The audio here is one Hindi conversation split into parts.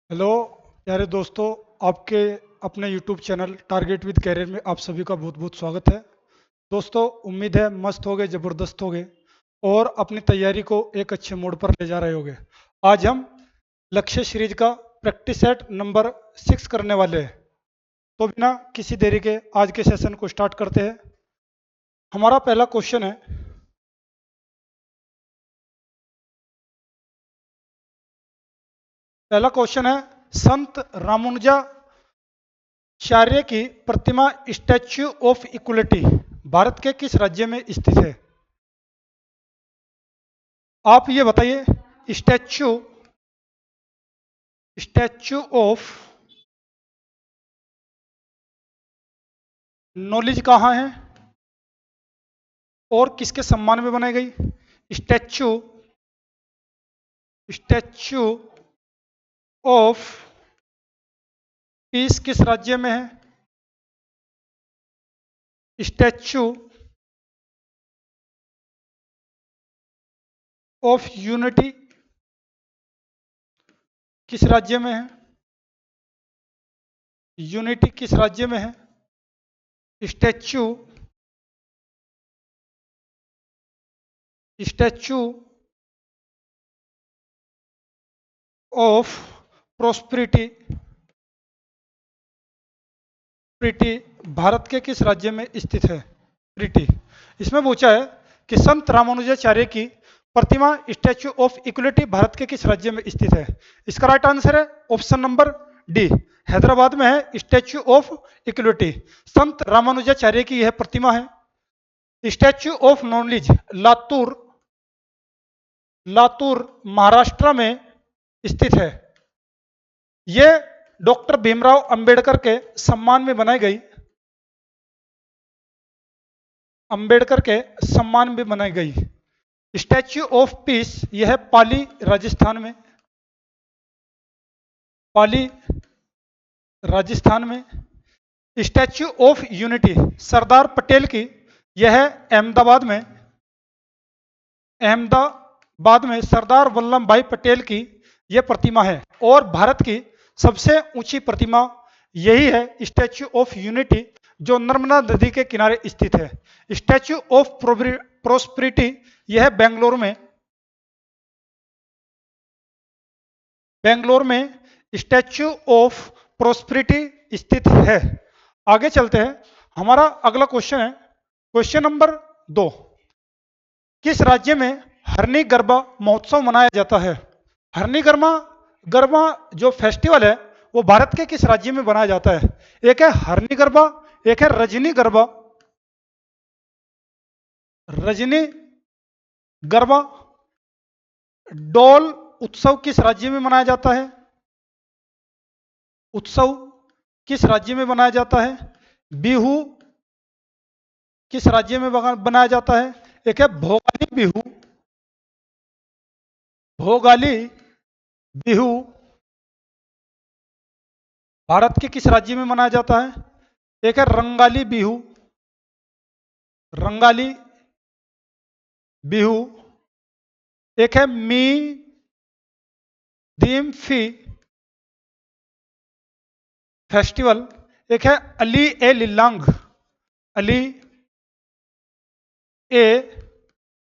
हेलो प्यारे दोस्तों, आपके अपने YouTube channel target with career में आप सभी का बहुत बहुत स्वागत है। दोस्तों, उम्मीद है मस्त होगे, ज़बरदस्त होगे और अपनी तैयारी को एक अच्छे मोड़ पर ले जा रहे होगे। आज हम लक्ष्य सीरीज का प्रैक्टिस सेट नंबर 6 करने वाले हैं। तो बिना किसी देरी के आज के सेशन को स्टार्ट करते हैं। हमारा पहला क्वेश्चन है, संत रामानुजाचार्य की प्रतिमा स्टैच्यू ऑफ इक्वलिटी भारत के किस राज्य में स्थित है? आप ये बताइए, स्टैच्यू स्टैच्यू ऑफ नॉलेज कहाँ है और किसके सम्मान में बनाई गई? स्टैच्यू स्टैच्यू ऑफ पीस किस राज्य में है? स्टैच्यू ऑफ यूनिटी किस राज्य में है? यूनिटी किस राज्य में है? स्टैच्यू स्टैच्यू ऑफ प्रोस्पेरिटी प्रीति भारत के किस राज्य में स्थित है? प्रीति। इसमें पूछा है कि संत रामानुजाचार्य की प्रतिमा स्टैच्यू ऑफ इक्वलिटी भारत के किस राज्य में स्थित है? इसका राइट आंसर है ऑप्शन नंबर डी, हैदराबाद में है स्टैच्यू ऑफ इक्वलिटी। संत रामानुजाचार्य की यह प्रतिमा है। Statue of knowledge Latur Latur Maharashtra में स्थित है। यह डॉक्टर भीमराव अंबेडकर के सम्मान में बनाई गई स्टैच्यू ऑफ पीस यह पाली राजस्थान में। Statue of unity Sardar Patel की यह अहमदाबाद में सरदार वल्लभ भाई पटेल की यह प्रतिमा है। और भारत की सबसे ऊंची प्रतिमा यही है, स्टैच्यू ऑफ यूनिटी, जो नर्मदा नदी के किनारे स्थित है। स्टैच्यू ऑफ प्रोस्पेरिटी यह बेंगलोर में स्टैच्यू ऑफ प्रोस्पेरिटी स्थित है। आगे चलते हैं। हमारा अगला क्वेश्चन है, क्वेश्चन नंबर 2। किस राज्य में हरनी गरबा महोत्सव मनाया जाता है? हरनी गरबा गरबा जो फेस्टिवल है वो भारत के किस राज्य में मनाया जाता है? एक है हरनी गरबा, एक है रजनी गरबा। रजनी गरबा डोल उत्सव किस राज्य में मनाया जाता है? उत्सव किस राज्य में मनाया जाता है? बिहू किस राज्य में बनाया जाता है? एक है भोगाली बिहू भारत के किस राज्य में मनाया जाता है? एक है रंगाली बिहू, एक है मी दीमफी फेस्टिवल, एक है अली ए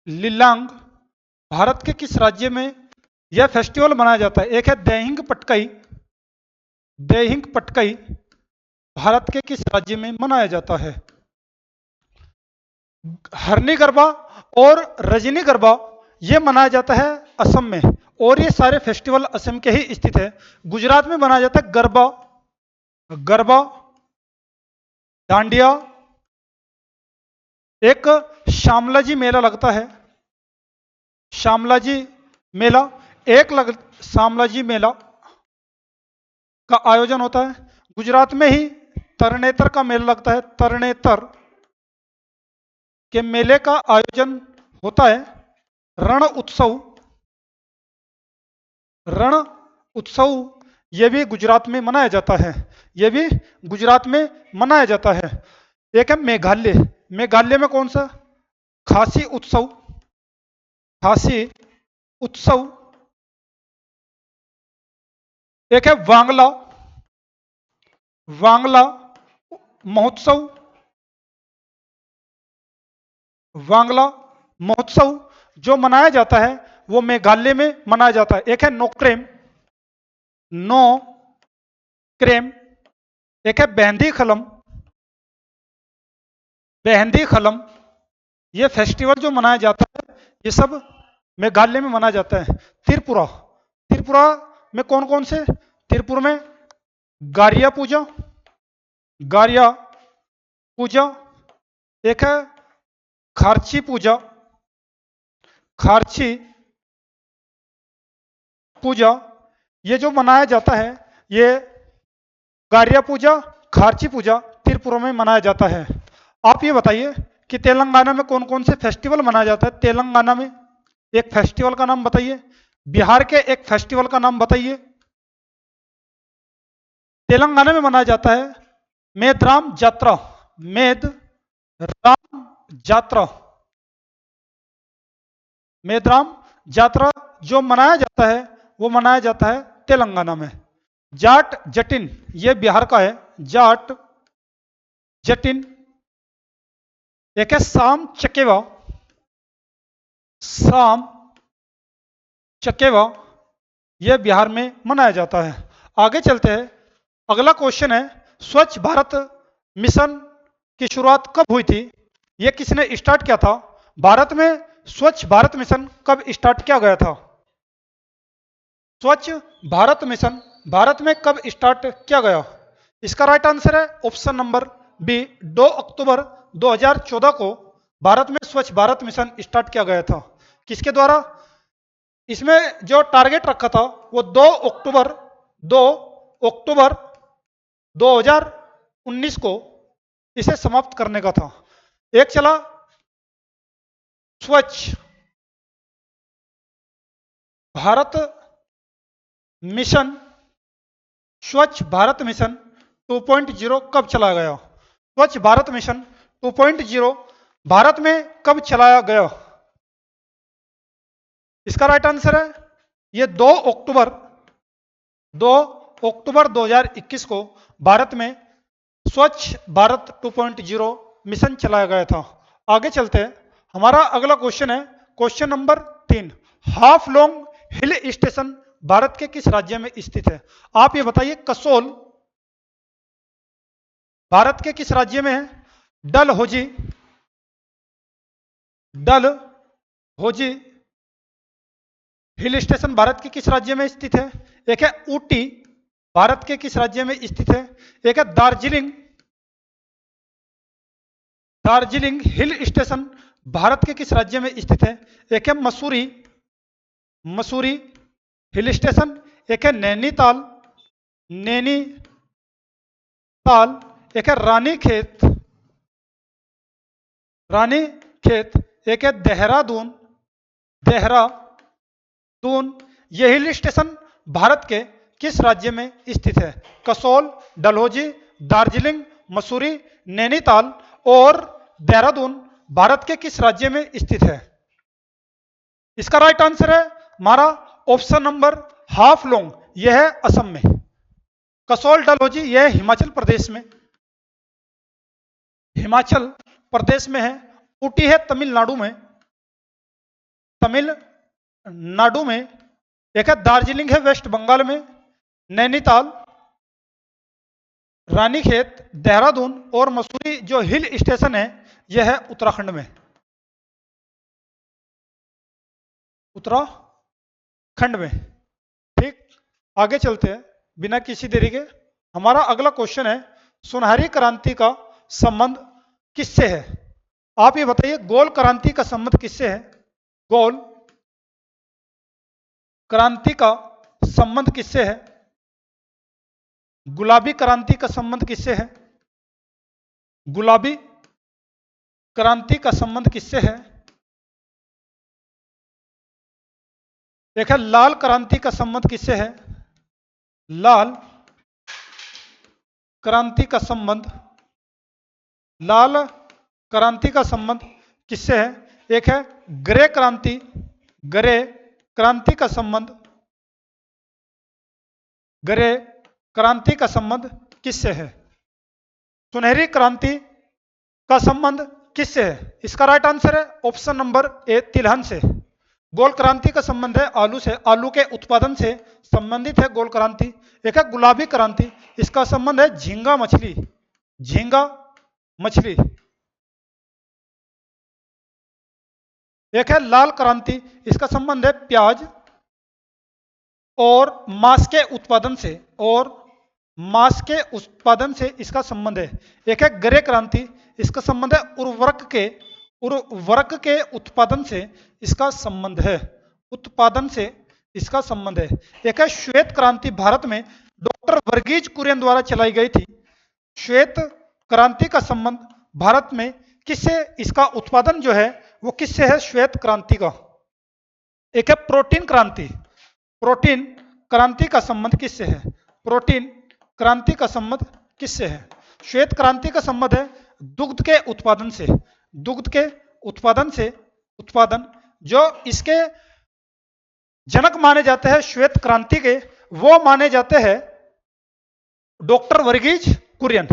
लिलांग। भारत के किस राज्य में यह फेस्टिवल मनाया जाता है? एक है देहिंग पटकई भारत के किस राज्य में मनाया जाता है? हरनी गरबा और रजनी गरबा ये मनाया जाता है असम में, और ये सारे फेस्टिवल असम के ही स्थित है। गुजरात में मनाया जाता है गरबा डांडिया। एक श्यामलाजी मेला लगता है, श्यामलाजी मेला श्यामलाजी मेला का आयोजन होता है। गुजरात में ही तरनेतर का मेला लगता है, तरनेतर के मेले का आयोजन होता है। रण उत्सव ये भी गुजरात में मनाया जाता है, एक है मेघालय में कौन सा? खासी उत्सव एक है वांगला, वांगला महोत्सव, वांगला महोत्सव जो मनाया जाता है वो मेघालय में मनाया जाता है। एक है नोक्रेम, नो क्रेम, एक है बेहंदी खलम, बेहंदी खलम, ये फेस्टिवल जो मनाया जाता है ये सब मेघालय में मनाया जाता है। त्रिपुरा, त्रिपुरा में कौन कौन से, त्रिपुरा में गारिया पूजा, गारिया पूजा, एक है खारची पूजा, खारची पूजा, ये जो मनाया जाता है ये गारिया पूजा, खारची पूजा त्रिपुरा में मनाया जाता है। आप ये बताइए कि तेलंगाना में कौन कौन से फेस्टिवल मनाया जाता है। तेलंगाना में एक फेस्टिवल का नाम बताइए, बिहार के एक फेस्टिवल का नाम बताइए। तेलंगाना में मनाया जाता है मेदराम जात्रा, मेदराम जात्रा, मेदराम जात्रा जो मनाया जाता है वो मनाया जाता है तेलंगाना में। जाट जटिन ये बिहार का है, जाट जटिन, एक है साम चकेवा, साम चकेवा, यह बिहार में मनाया जाता है। आगे चलते हैं, अगला क्वेश्चन है स्वच्छ भारत मिशन की शुरुआत कब हुई थी, यह किसने स्टार्ट किया था। भारत में स्वच्छ भारत मिशन कब स्टार्ट किया गया था। स्वच्छ भारत मिशन भारत में कब स्टार्ट किया गया। इसका राइट आंसर है ऑप्शन नंबर बी, 2 अक्टूबर 2014 को भारत में स्वच्छ भारत मिशन स्टार्ट किया गया था। किसके द्वारा, इसमें जो टारगेट रखा था वो 2 अक्टूबर 2019 को इसे समाप्त करने का था। एक चला स्वच्छ भारत मिशन, स्वच्छ भारत मिशन 2.0 कब चलाया गया। स्वच्छ भारत मिशन 2.0 भारत में कब चलाया गया। इसका राइट आंसर है ये 2 अक्टूबर 2021 को भारत में स्वच्छ भारत 2.0 मिशन चलाया गया था। आगे चलते हैं, हमारा अगला क्वेश्चन है question number 3, half long hill station Bharat के किस राज्य में स्थित है। आप ये बताइए कसोल भारत के किस राज्य में है। डलहौजी, डलहौजी हिल स्टेशन भारत के किस राज्य में स्थित है। एक है ऊटी भारत के किस राज्य में स्थित है। एक है दार्जिलिंग, दार्जिलिंग हिल स्टेशन भारत के किस राज्य में स्थित है। एक है मसूरी, मसूरी हिल स्टेशन, एक है नैनीताल, नैनीताल, एक है रानीखेत, रानीखेत, एक है देहरादून, देहरादून। ये हिल स्टेशन भारत के किस राज्य में स्थित है। कसौल, डलहौजी, दार्जिलिंग, मसूरी, नैनीताल और देहरादून भारत के किस राज्य में स्थित है। इसका राइट आंसर है हमारा ऑप्शन नंबर हाफ लोंग, यह है असम में। कसौल डलहौजी यह हिमाचल प्रदेश में, हिमाचल प्रदेश में है। ऊटी है तमिलनाडु में, तमिलनाडु में। एक है दार्जिलिंग है वेस्ट बंगाल में, नैनीताल, रानीखेत, देहरादून और मसूरी जो हिल स्टेशन है यह है उत्तराखंड में, उत्तराखंड में। ठीक, आगे चलते हैं बिना किसी देरी के। हमारा अगला क्वेश्चन है सुनहरी क्रांति का संबंध किससे है। आप ये बताइए गोल क्रांति का संबंध किससे है। गोल क्रांति का संबंध किससे है। गुलाबी क्रांति का संबंध किससे है। गुलाबी क्रांति का संबंध किससे है। एक है लाल क्रांति का संबंध किससे है। लाल क्रांति का संबंध, लाल क्रांति का संबंध किससे है। एक है ग्रे क्रांति, ग्रे क्रांति का संबंध गृह क्रांति का संबंध किससे है? सुनहरी क्रांति का संबंध किससे है? इसका राइट आंसर है ऑप्शन नंबर ए, तिलहन से। गोल क्रांति का संबंध है आलू से, आलू के उत्पादन से संबंधित है गोल क्रांति। एक है गुलाबी क्रांति, इसका संबंध है झींगा मछली, झींगा मछली। एक है लाल क्रांति, इसका संबंध है प्याज और मांस के उत्पादन से, और मांस के उत्पादन से इसका संबंध है। एक है गरे क्रांति, इसका संबंध है उर्वरक के उत्पादन से इसका संबंध है, उत्पादन से इसका संबंध है। एक है श्वेत क्रांति, भारत में डॉक्टर वर्गीज कुरियन द्वारा चलाई गई थी। श्वेत क्रांति का संबंध भारत में किससे, इसका उत्पादन जो है वो किससे है श्वेत क्रांति का? एक है प्रोटीन क्रांति, प्रोटीन क्रांति का संबंध किससे है? प्रोटीन क्रांति का संबंध किससे है? श्वेत क्रांति का संबंध है दुग्ध के उत्पादन से, दुग्ध के उत्पादन से, उत्पादन जो इसके जनक माने जाते हैं श्वेत क्रांति के, वो माने जाते हैं डॉक्टर वर्गीज कुरियन।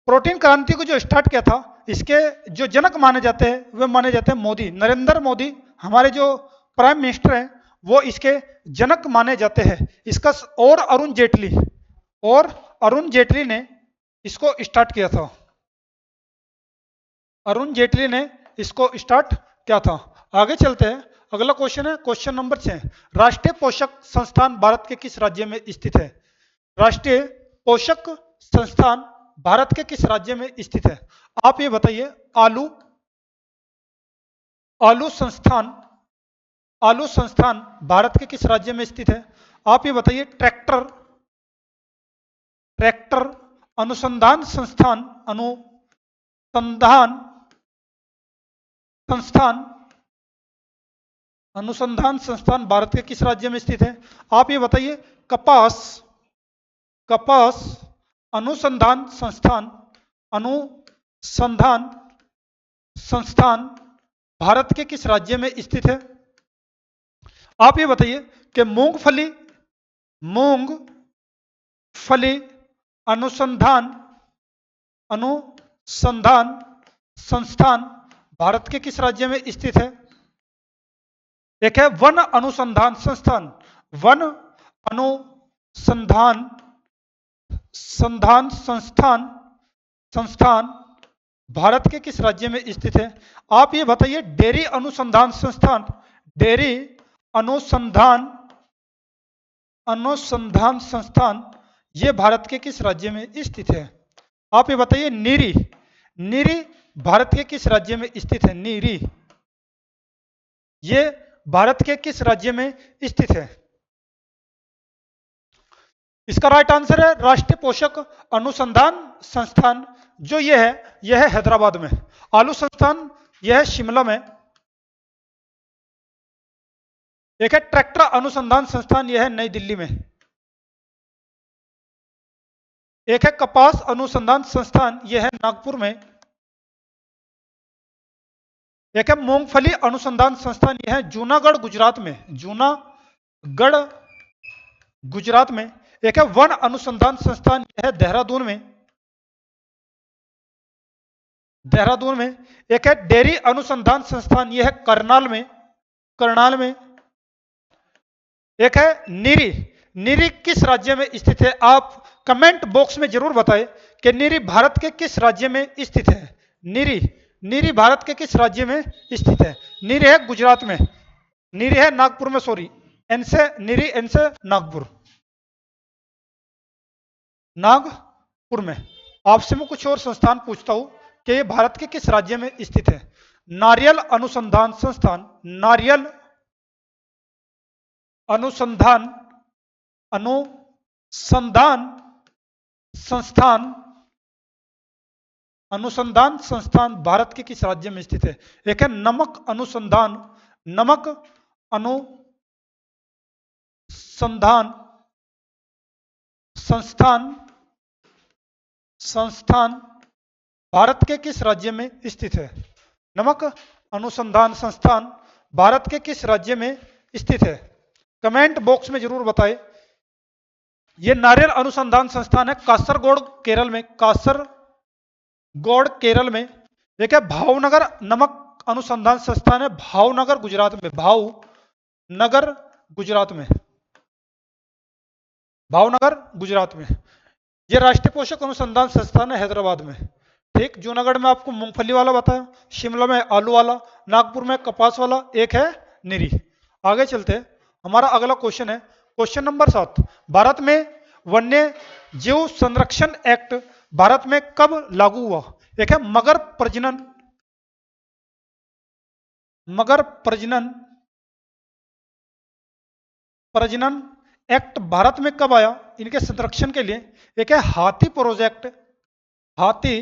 प्रोटीन क्रांति को जो स्टार्ट किया था, इसके जो जनक माने जाते हैं वे माने जाते हैं मोदी, नरेंद्र मोदी, हमारे जो प्राइम मिनिस्टर हैं वो इसके जनक माने जाते हैं। इसका और अरुण जेटली ने इसको स्टार्ट किया था, अरुण जेटली ने इसको स्टार्ट किया था। आगे चलते हैं, अगला क्वेश्चन है क्वेश्चन नंबर 6। राष्ट्रीय पोषक संस्थान भारत के किस राज्य में स्थित है? राष्ट्रीय पोषक संस्थान भारत के किस राज्य में स्थित है? आप ये बताइए। आलू संस्थान भारत के किस राज्य में स्थित है? आप ये बताइए। ट्रैक्टर अनुसंधान संस्थान भारत के किस राज्य में स्थित है? आप ये बताइए। कपास अनुसंधान संस्थान भारत के किस राज्य में स्थित है? आप ये बताइए कि मूंगफली अनुसंधान संस्थान भारत के किस राज्य में स्थित है? एक है वन अनुसंधान संस्थान भारत के किस राज्य में स्थित है? आप ये बताइए। डेयरी अनुसंधान संस्थान ये भारत के किस राज्य में स्थित है? आप ये बताइए। नीरी भारत के किस राज्य में स्थित है? नीरी ये भारत के किस राज्य में स्थित है? इसका राइट आंसर है राष्ट्रीय पोषक अनुसंधान संस्थान, जो यह है हैदराबाद में। आलू संस्थान यह है शिमला में। एक है ट्रैक्टर अनुसंधान संस्थान, यह है नई दिल्ली में। एक है कपास अनुसंधान संस्थान, यह है नागपुर में। एक है मूंगफली अनुसंधान संस्थान, यह है जूनागढ़ गुजरात में। एक है वन अनुसंधान संस्थान, यह है देहरादून में। एक है डेयरी अनुसंधान संस्थान, यह है करनाल में। एक है नीरी किस राज्य में स्थित है? आप कमेंट बॉक्स में जरूर बताएं कि नीरी भारत के किस राज्य में स्थित है। नीरी भारत के किस राज्य में स्थित है? नीरी है गुजरात में, नीरी है नागपुर में, सॉरी, नीरी एन से नागपुर में। आपसे मैं कुछ और संस्थान पूछता हूं कि ये भारत के किस राज्य में स्थित है। नारियल अनुसंधान संस्थान भारत के किस राज्य में स्थित है? एक है नमक अनुसंधान संस्थान भारत के किस राज्य में स्थित है? नमक अनुसंधान संस्थान भारत के किस राज्य में स्थित है? कमेंट बॉक्स में जरूर बताएं। ये नारियल अनुसंधान संस्थान है कासरगोड केरल में, कासरगोड केरल में। एक है भावनगर नमक अनुसंधान संस्थान है भावनगर गुजरात में, भावनगर गुजरात में, भावनगर गुजरात में। ये राष्ट्रीय पोषक अनुसंधान संस्थान है हैदराबाद में। ठीक, जूनागढ़ में आपको मूंगफली वाला बताया, शिमला में आलू वाला, नागपुर में कपास वाला, एक है निरी। आगे चलते हैं, हमारा अगला क्वेश्चन है क्वेश्चन नंबर 7। भारत में वन्य जीव संरक्षण एक्ट भारत में कब लागू हुआ? एक है मगर प्रजनन एक्ट भारत में कब आया इनके संरक्षण के लिए? एक है हाथी प्रोजेक्ट हाथी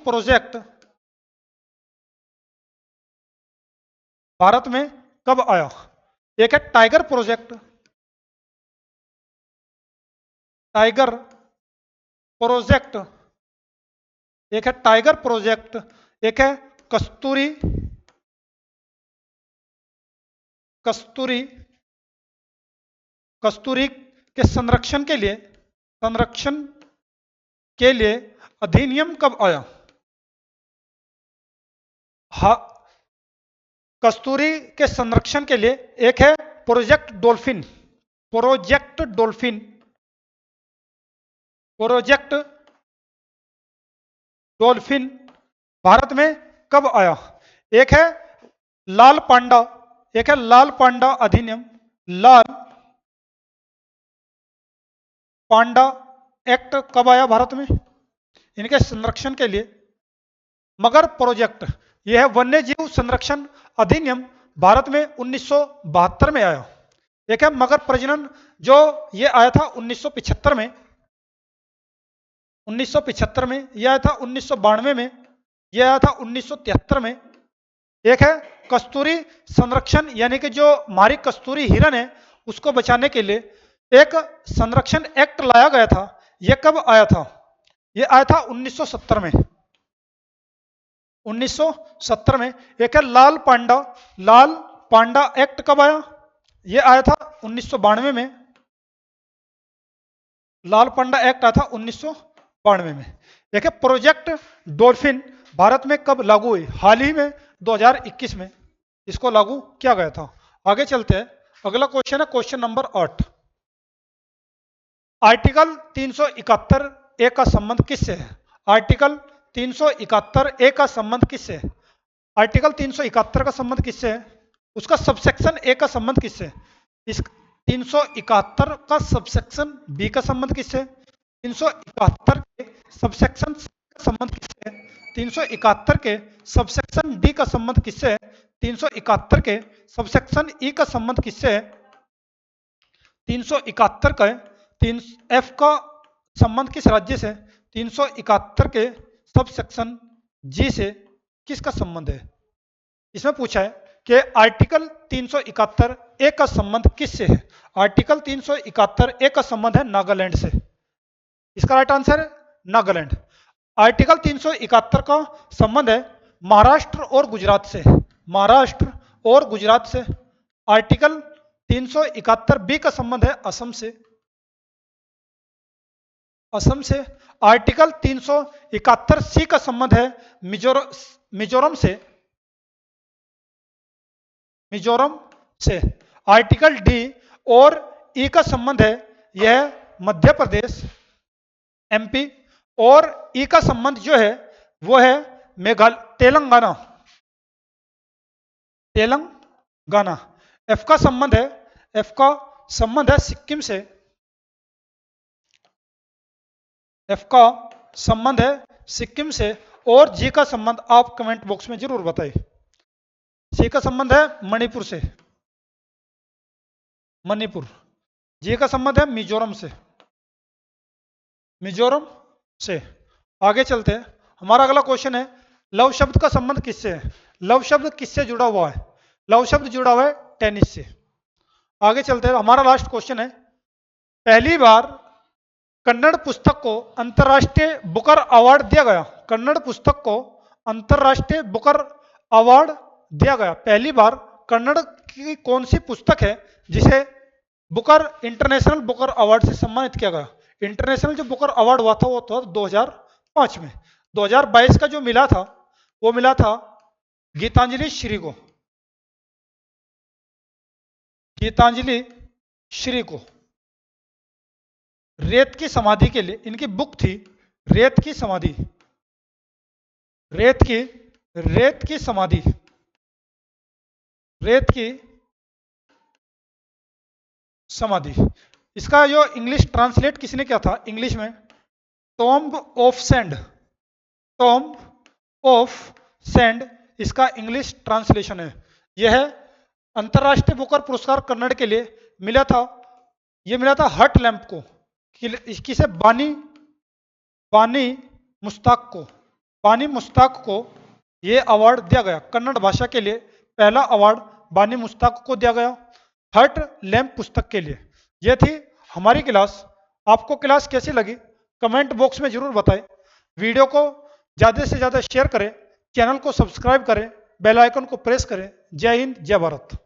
प्रोजेक्ट भारत में कब आया? एक है टाइगर प्रोजेक्ट, एक है टाइगर प्रोजेक्ट, एक है कस्तूरी कस्तूरी कस्तूरी के संरक्षण के लिए अधिनियम कब आया? कस्तूरी के संरक्षण के लिए एक है project dolphin, project dolphin, project dolphin Bharat में कब आया? एक है लाल पांडा, एक है लाल पांडा अधिनियम, लाल पांडा एक्ट कब आया भारत में इनके संरक्षण के लिए? मगर प्रोजेक्ट, यह है वन्य जीव संरक्षण अधिनियम भारत में 1972 में आया। एक है मगर प्रजनन, जो ये आया था 1975 में, 1975 में यह आया था, 1992 में यह आया था, 1973 में। एक है कस्तूरी संरक्षण, यानी कि जो हमारी कस्तूरी हिरन है उसको बचाने के लिए एक संरक्षण एक्ट लाया गया था। यह कब आया था? यह आया था 1970 में, 1970 में। एक है लाल पांडा एक्ट कब आया? यह आया था 1992 में, लाल पांडा एक्ट आया था 1992 में। एक है प्रोजेक्ट डॉल्फिन भारत में कब लागू हुई? हाल ही में 2021 में इसको लागू किया गया था। आगे चलते हैं, अगला क्वेश्चन है क्वेश्चन नंबर 8। आर्टिकल 371 ए का संबंध किससे है? आर्टिकल 371 ए का संबंध किससे है? आर्टिकल 371 का संबंध किससे है? उसका सबसेक्शन ए का संबंध किससे है? इस 371 का सबसेक्शन बी का संबंध किससे है? 371 के सबसेक्शन सी का संबंध किससे है? 371 के सबसेक्शन डी का संबंध किससे है? 371 के सबसेक्शन ई का संबंध किससे है? 371 का एफ का संबंध किस राज्य से? 371 के सब सेक्शन जी से किसका संबंध है? इसमें पूछा है कि आर्टिकल 371 ए का संबंध किससे है? आर्टिकल 371 ए का संबंध है नागालैंड से। इसका राइट आंसर है नागालैंड। आर्टिकल 371 का संबंध है महाराष्ट्र और गुजरात से, महाराष्ट्र और गुजरात से। आर्टिकल 371 बी का संबंध है असम से, असम से। आर्टिकल 371 सी का संबंध है मिजोरम से, मिजोरम से। आर्टिकल डी और ई का संबंध है यह मध्य प्रदेश एमपी, और ई का संबंध जो है वो है तेलंगाना, तेलंगाना। एफ का संबंध है, एफ का संबंध है सिक्किम से, एफ का संबंध है सिक्किम से। और जी का संबंध आप कमेंट बॉक्स में जरूर बताइए। सी का संबंध है मणिपुर से, मणिपुर। जी का संबंध है मिजोरम से, मिजोरम से। आगे चलते हैं, हमारा अगला क्वेश्चन है लव शब्द का संबंध किससे है? लव शब्द किससे जुड़ा हुआ है? लव शब्द जुड़ा हुआ है टेनिस से। आगे चलते हैं, हमारा लास्ट क्वेश्चन है पहली बार कन्नड़ पुस्तक को अंतरराष्ट्रीय बुकर अवार्ड दिया गया। कन्नड़ पुस्तक को अंतरराष्ट्रीय बुकर अवार्ड दिया गया। पहली बार कन्नड़ की कौन सी पुस्तक है जिसे बुकर इंटरनेशनल बुकर अवार्ड से सम्मानित किया गया? इंटरनेशनल जो बुकर अवार्ड हुआ था वो था 2005 में। 2022 का जो मिला था वो मिला था गीतांजलि श्री को। गीतांजलि श्री को रेत की समाधि के लिए, इनकी बुक थी रेत की समाधि, रेत की समाधि, रेत की समाधि। इसका जो इंग्लिश ट्रांसलेट किसने किया था इंग्लिश में? Tomb of sand, tomb of sand इसका इंग्लिश ट्रांसलेशन है। यह अंतरराष्ट्रीय बुकर पुरस्कार कन्नड़ के लिए मिला था। यह मिला था हट लैम्प को, किसे? बानी बानी मुश्ताक को, बानी मुश्ताक को यह अवार्ड दिया गया। कन्नड़ भाषा के लिए पहला अवार्ड बानी मुश्ताक को दिया गया हट लैम्प पुस्तक के लिए। यह थी हमारी क्लास। आपको क्लास कैसी लगी कमेंट बॉक्स में जरूर बताएं। वीडियो को ज़्यादा से ज़्यादा शेयर करें, चैनल को सब्सक्राइब करें, बेल आइकन को प्रेस करें। जय हिंद, जय भारत।